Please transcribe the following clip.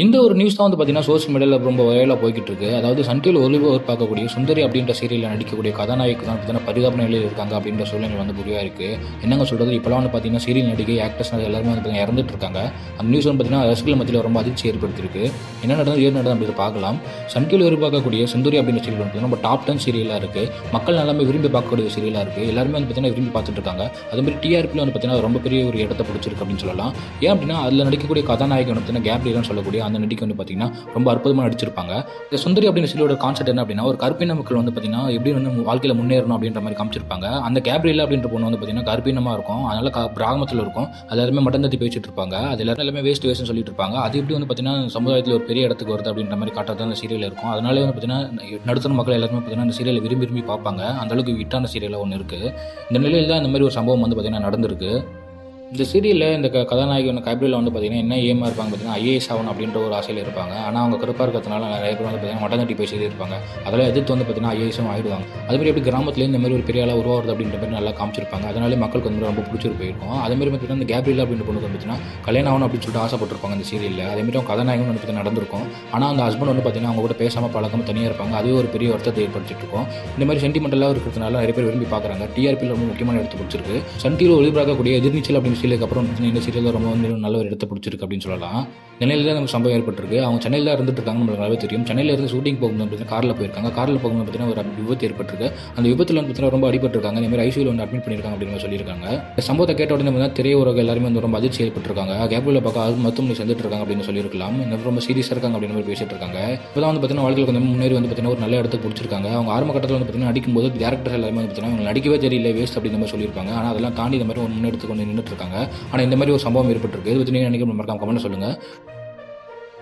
இந்த ஒரு நியூஸ் தான் வந்து பார்த்தீங்கன்னா, சோசியல் மீடியால ரொம்ப வைரலா போய்க்கிட்டு இருக்கு. அதாவது சன் டிவில ஒளிபரப்பாக்கக்கூடிய சுந்தரி அப்படின்ற சீரியல்ல நடிக்கக்கூடிய கதாநாயகி தான் பார்த்தீங்கன்னா, பரிதாப நிலையில இருக்காங்க அப்படின்ற சூழ்நிலை வந்து உருவாகி இருக்கு. என்னங்க சொல்றது, இப்பலாம் வந்து பார்த்தீங்கன்னா, சீரியல் நடிகை, ஆக்டர்ஸ் எல்லாருமே வந்து பார்த்தீங்கன்னா இறந்துட்டு இருக்காங்க. அந்த நியூஸ் வந்து பார்த்தீங்கன்னா, ரசிகர்கள் மத்தியில ரொம்ப அதிர்ச்சி ஏற்படுத்தியிருக்கு. என்ன நடந்தது, ஏது நடந்தது அப்படின்றத பார்க்கலாம். சன் டிவில ஒளிபரப்பாக்கக்கூடிய சுந்தரி அப்படின்ற சீரியல் வந்து நம்ம டாப் 10 சீரியலா இருக்கு. மக்கள் எல்லாமே விரும்பி பார்க்கக்கூடிய சீரியலா இருக்கு. எல்லாருமே வந்து பார்த்தீங்கன்னா விரும்பி பார்த்துட்டு இருக்காங்க. அதேமாதிரி டிஆர்பில வந்து பார்த்தீங்கன்னா ரொம்ப பெரிய ஒரு இடத்த பிடிச்சிருக்கு அப்படின்னு சொல்லலாம். ஏன் அப்படின்னா, அதில் நடிக்கக்கூடிய கதாநாயகன் வந்து பார்த்தீங்கன்னா கேப்ரியல்னு சொல்லக்கூடிய அந்த நடிகை வந்து பார்த்தீங்கன்னா ரொம்ப அற்புதமாக நடிச்சிருப்பாங்க. இந்த சுந்தரி அப்படின்ற சீரியலோட கான்செப்ட் என்ன அப்படின்னா, ஒரு கருப்பின மக்கள் வந்து பார்த்தீங்கன்னா எப்படி வந்து வாழ்க்கையில் முன்னேறணும் அப்படின்ற மாதிரி காமிச்சிருப்பாங்க. அந்த கேப்ரியல் அப்படின்ற பொண்ணு வந்து பார்த்தீங்கன்னா கருப்பினமாக இருக்கும். அதனால கிராமத்தில் இருக்கும். அது எல்லாருமே மட்டன் தட்டி பேசிட்டு இருப்பாங்க. அது எல்லாமே வேஸ்ட்னு சொல்லிட்டு இருப்பாங்க. அது எப்படி வந்து பார்த்தீங்கன்னா சமுதாயத்தில் ஒரு பெரிய இடத்துக்கு வருது அப்படின்ற மாதிரி காட்டுறது அந்த சீரியல் இருக்கும். அதனால வந்து பார்த்தீங்கன்னா நடுத்தர மக்கள் எல்லாருமே பார்த்தீங்கன்னா அந்த சீரியலை விரும்பி விரும்பி பார்ப்பாங்க. அந்த அளவுக்கு ஹிட்டான சீரியலாக ஒன்று இருக்கு. இந்த நிலையில் தான் இந்த மாதிரி ஒரு சம்பவம் வந்து பார்த்தீங்கன்னா நடந்திருக்கு. இந்த சீரியலில் இந்த கதாநாயகன் கேப்ரியல் வந்து பார்த்தீங்கன்னா என்ன ஏமா இருப்பாங்க பார்த்தீங்கன்னா, ஐஏஎஸ் ஆகணும் அப்படின்ற ஒரு ஆசையில் இருப்பாங்க. ஆனால் அவங்க கருப்பாக இருக்கிறதுனால நிறைய பேர் வந்து பார்த்தீங்கன்னா மட்டன் தட்டி பேசிட்டு இருப்பாங்க. அதெல்லாம் எதிர்த்து வந்து பார்த்தீங்கன்னா ஐஏஎஸும் ஆகிடுவாங்க. அதுமாதிரி எப்படி கிராமத்துலேருந்து இந்த மாதிரி ஒரு பெரிய ஆளாக உருவாகிறது அப்படின்ற மாதிரி நல்லா காமிச்சிருப்பாங்க. அதனாலே மக்களுக்கு வந்து ரொம்ப பிடிச்சிட்டு போயிருக்கும். அதேமாதிரி பார்த்தீங்கன்னா இந்த கேப்ரியல் அப்படின்ற பொண்ணு வந்து பார்த்தீங்கன்னா கல்யாணம் ஆகணும் அப்படின்னு சொல்லிட்டு ஆசைப்பட்டிருப்பாங்க அந்த சீரியலில். அதேமாதிரி அவங்க கதாநாயகன் வந்து பார்த்தீங்கன்னா நடந்திருக்கும். ஆனால் அந்த ஹஸ்பண்ட் வந்து பார்த்தீங்கன்னா அவங்க கூட பேசாமல் பழக்காமல் தனியாக இருப்பாங்க. அதுவே ஒரு பெரிய வருத்தத்தை ஏற்படுத்திட்டு இருக்கும். இந்த மாதிரி சென்டிமெண்டலாக இருக்கிறதுனால நிறைய பேர் விரும்பி பார்க்குறாங்க. டிஆர்பியில் ரொம்ப முக்கியமான இடத்தை பிடிச்சிருக்கு. சன் டிவியில் ஒளிபரப்பாக்கக்கூடிய எதிர்நீச்சல் அப்படின்னு சீரியலுக்கு அப்புறம் இந்த சீரியல் ரொம்ப வந்து நல்ல ஒரு இடத்தை பிடிச்சிருக்கு அப்படின்னு சொல்லலாம். சென்னையில் தான் நமக்கு சம்பவம் ஏற்பட்டிருக்கு. அவங்க சென்னையில் தான் இருந்துட்டு இருக்காங்க, நம்மளுக்கு நல்லாவே தெரியும். சென்னையில் இருந்து ஷூட்டிங் போகும்போது பார்த்தீங்கன்னா காரில் போயிருக்காங்க. காரில் போகும்போது பார்த்தீங்கன்னா ஒரு விபத்து ஏற்பட்டிருக்கு. அந்த விபத்தில் வந்து பார்த்தீங்கன்னா ரொம்ப அடிபட்டிருக்காங்க. இந்த மாதிரி ஐசியூவில் வந்து அட்மிட் பண்ணியிருக்காங்க அப்படின்னு சொல்லியிருக்காங்க. இந்த சம்பவத்தை கேட்ட உடனே பார்த்தீங்கன்னா திரையுறவுகள் எல்லாருமே வந்து ரொம்ப அதிர்ச்சி ஏற்பட்டிருக்காங்க. கேப்ரியல் பார்க்க மருத்துவமனை செஞ்சுட்டு இருக்காங்க அப்படின்னு சொல்லியிருக்கலாம். இந்த ரொம்ப சீரியஸாக இருக்காங்க அப்படின்னு மாதிரி பேசிட்டு இருக்காங்க. இப்போ தான் வந்து பார்த்தீங்கன்னா வாழ்க்கையில் கொஞ்சம் முன்னேறி வந்து பார்த்தீங்கன்னா ஒரு நல்ல இடத்துக்கு பிடிச்சிருக்காங்க. அவங்க ஆரம்ப கட்டத்தில் வந்து பார்த்தீங்கன்னா நடிக்கும்போது டேரக்டர் எல்லாருமே வந்து பார்த்தீங்கன்னா அவங்க நடிக்கவே தெரியல, வேஸ்ட் அப்படின்ற மாதிரி சொல்லியிருப்பாங்க. ஆனால் அதெல்லாம் தாண்டி இந்த மாதிரி ஒரு முன்னெடுத்து கொண்டு நின்றுட்டு இருக்காங்க. ஆனால் இந்த மாதிரி ஒரு சம்பவம் ஏற்பட்டிருக்கு. இது பற்றி நீங்கள் நினைக்கிற மறக்காம கமெண்ட் சொல்லுங்கள்.